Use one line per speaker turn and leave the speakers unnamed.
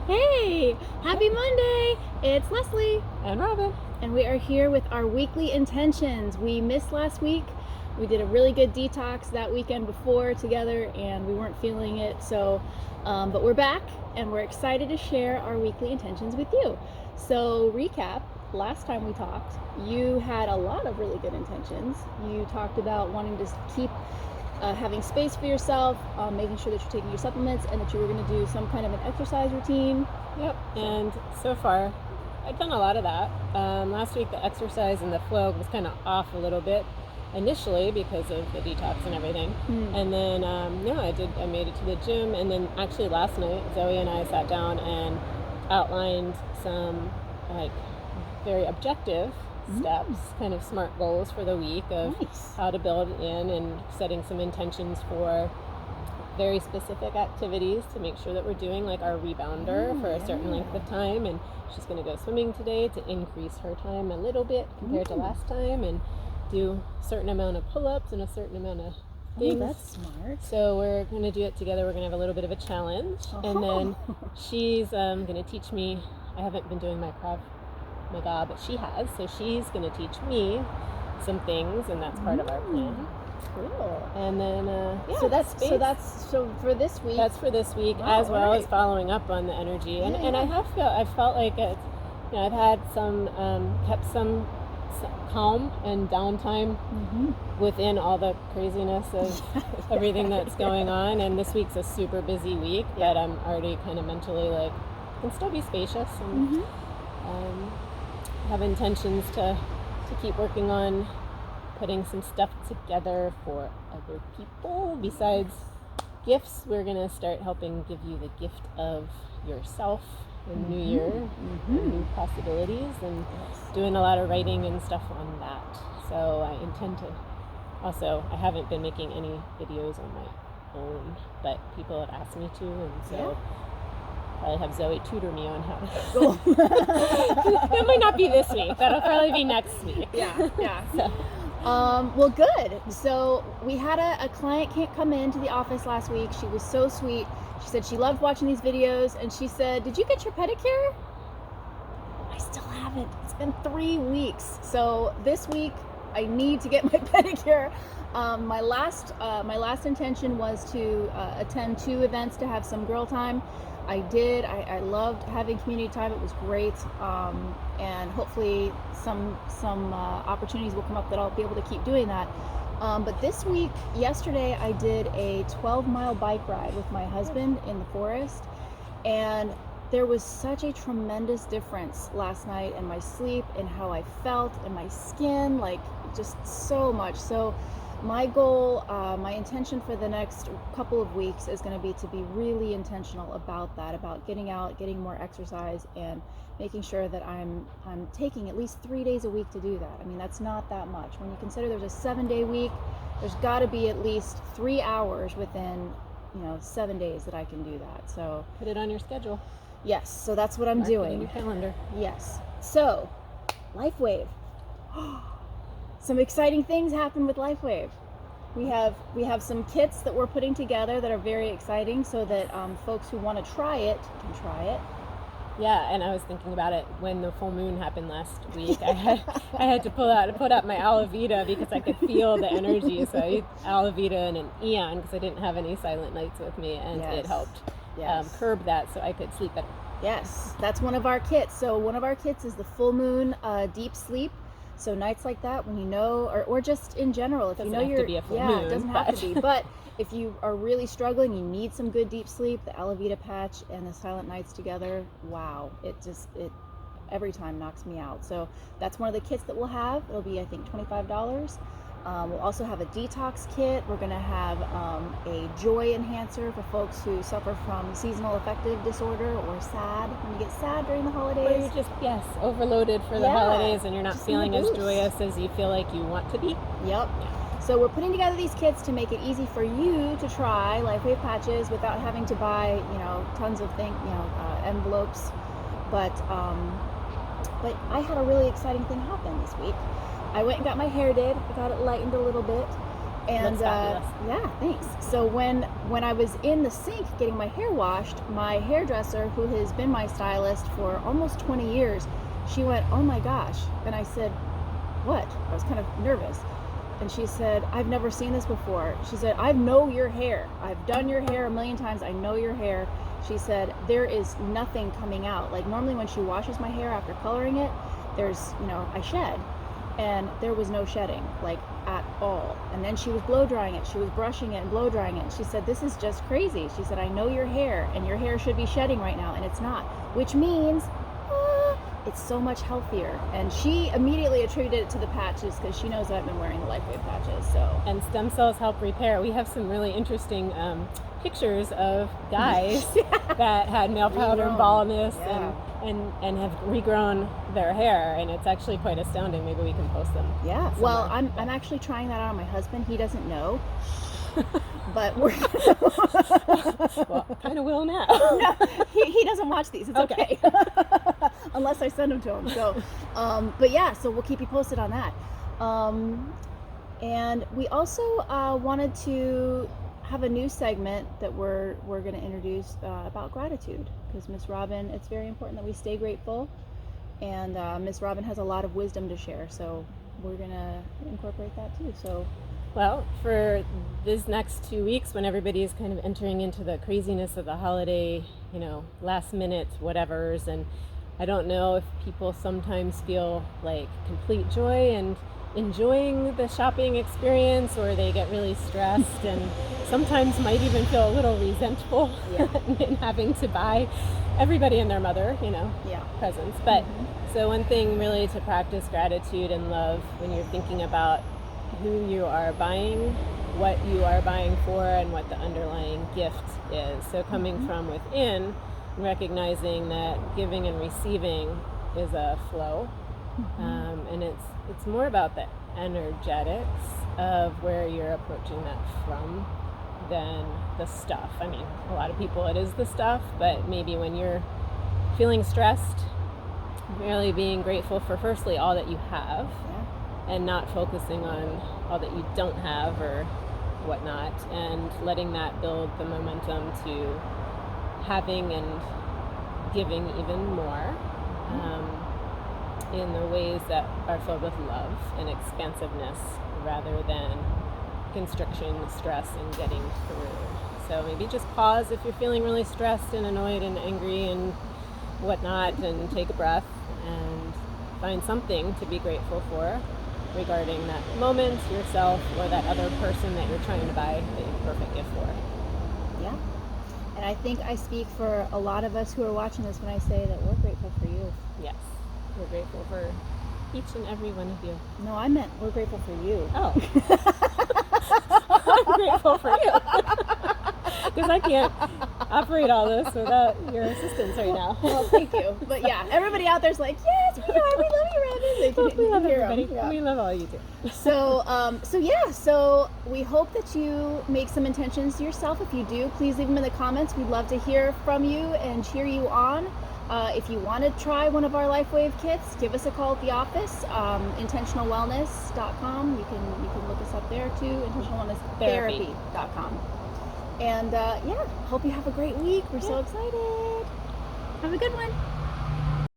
Hey, happy Monday! It's Leslie,
And Robyn.
and we are here with our weekly intentions. We missed last week. We did a really good detox that weekend before together, and we weren't feeling it. But we're back, and we're excited to share our weekly intentions with you. So, recap, last time we talked, you had a lot of really good intentions. You talked about wanting to keep having space for yourself, making sure that you're taking your supplements, and that you were going to do some kind of an exercise routine.
Yep. And so far, I've done a lot of that. Last week, the exercise and the flow was kind of off a little bit initially because of the detox and everything. And then, I made it to the gym. And then actually last night, Zoe and I sat down and outlined some very objective steps, kind of smart goals for the week of how to build in and setting some intentions for very specific activities to make sure that we're doing like our rebounder for a certain length of time. And she's going to go swimming today to increase her time a little bit compared to last time, and do a certain amount of pull-ups and a certain amount of things.
That's smart.
So we're going to do it together. We're going to have a little bit of a challenge. And then she's going to teach me. I haven't been doing my Krav Maga, but she has, so she's going to teach me some things, and that's part of our plan.
Cool.
And then
so for this week.
That's for this week, as well as following up on the energy. And I felt like it's, I've had some kept some calm and downtime within all the craziness of everything that's going on. And this week's a super busy week, but I'm already kind of mentally like, can still be spacious and have intentions to keep working on putting some stuff together for other people. Besides gifts, we're going to start helping give you the gift of yourself in New Year, new possibilities, and doing a lot of writing and stuff on that. So I intend to also, I haven't been making any videos on my own, but people have asked me to, and so probably have Zoe tutor me on how to go. That might not be this week. That'll probably be next week.
So. Well, good. So we had a client can't come into the office last week. She was so sweet. She said she loved watching these videos, and she said, "Did you get your pedicure?" I still haven't. It's been 3 weeks. So this week I need to get my pedicure. My last intention was to attend 2 events to have some girl time. I did. I loved having community time. It was great, and hopefully some opportunities will come up that I'll be able to keep doing that. But this week, yesterday, I did a 12-mile bike ride with my husband in the forest, and there was such a tremendous difference last night in my sleep and how I felt and my skin, like just so much. So my goal, my intention for the next couple of weeks is going to be really intentional about that, about getting out, getting more exercise, and making sure that I'm taking at least 3 days a week to do that. I mean, that's not that much. When you consider there's a 7-day week, there's got to be at least 3 hours within 7 days that I can do that. So
put it on your schedule.
Yes, so that's what I'm doing.
It in your calendar.
Yes. So, LifeWave. Some exciting things happen with LifeWave. We have some kits that we're putting together that are very exciting, so that folks who want to try it can try it.
Yeah, and I was thinking about it when the full moon happened last week. I had to put out my aloe vera because I could feel the energy. So I used aloe vera and an Eon because I didn't have any silent nights with me, and it helped curb that so I could sleep better.
Yes, that's one of our kits. So one of our kits is the full moon deep sleep. So nights like that, when or just in general, if
it doesn't have to be a full moon,
it doesn't have to be. But if you are really struggling, you need some good deep sleep, the aloe vera patch and the silent nights together, wow, it every time knocks me out. So that's one of the kits that we'll have. It'll be, I think, $25. We'll also have a detox kit. We're going to have a joy enhancer for folks who suffer from seasonal affective disorder or SAD. When you get sad during the holidays.
Or you're just, overloaded for the holidays, and you're not feeling as joyous as you feel like you want to be.
Yep. So we're putting together these kits to make it easy for you to try LifeWave patches without having to buy, tons of envelopes. But I had a really exciting thing happen this week. I went and got my hair did. I got it lightened a little bit, And
Looks fabulous.
yeah, thanks. So when I was in the sink getting my hair washed, my hairdresser, who has been my stylist for almost 20 years, she went, "Oh my gosh." And I said, "What?" I was kind of nervous. And she said, "I've never seen this before." She said, "I know your hair. I've done your hair a million times. I know your hair." She said, "There is nothing coming out. Like normally when she washes my hair after coloring it, there's, I shed. And there was no shedding, like at all. And then she was blow drying it. She was brushing it and blow drying it. And she said, "This is just crazy." She said, "I know your hair and your hair should be shedding right now and it's not, which means it's so much healthier." And she immediately attributed it to the patches because she knows that I've been wearing the LifeWave patches. So
And stem cells help repair. We have some really interesting pictures of guys that had male pattern baldness and have regrown their hair, and it's actually quite astounding. Maybe we can post them.
Yeah. Well, I'm actually trying that out on my husband. He doesn't know. But we're
well, kind of will now.
No, he doesn't watch these. It's okay. Unless I send them to him. So, but yeah, so we'll keep you posted on that. And we also wanted to have a new segment that we're going to introduce about gratitude, because Miss Robyn, it's very important that we stay grateful, and Miss Robyn has a lot of wisdom to share, so we're going to incorporate that too. So,
well, for this next 2 weeks, when everybody is kind of entering into the craziness of the holiday, last minute whatevers, and I don't know if people sometimes feel like complete joy and enjoying the shopping experience, or they get really stressed and sometimes might even feel a little resentful in having to buy everybody and their mother, presents. But so one thing really to practice gratitude and love when you're thinking about who you are buying, what you are buying for, and what the underlying gift is. So coming from within, recognizing that giving and receiving is a flow, and it's more about the energetics of where you're approaching that from than the stuff. I mean, a lot of people it is the stuff, but maybe when you're feeling stressed, really being grateful for firstly all that you have, and not focusing on all that you don't have or whatnot, and letting that build the momentum to having and giving even more, in the ways that are filled with love and expansiveness rather than constriction, stress, and getting through. So maybe just pause if you're feeling really stressed and annoyed and angry and whatnot, and take a breath and find something to be grateful for regarding that moment, yourself, or that other person that you're trying to buy the perfect gift for.
Yeah. And I think I speak for a lot of us who are watching this when I say that we're grateful for you.
Yes. We're grateful for each and every one of you.
No, I meant we're grateful for you.
Oh. I'm grateful for you. Because I can't operate all this without your assistance right now.
Well, thank you. But yeah, everybody out there's like, yes, we love you, Robyn.
We love everybody. Yeah. We love all you do.
So we hope that you make some intentions to yourself. If you do, please leave them in the comments. We'd love to hear from you and cheer you on. If you want to try one of our LifeWave kits, give us a call at the office, intentionalwellness.com. You can look us up there too, intentionalwellnesstherapy.com. And hope you have a great week. We're so excited. Have a good one.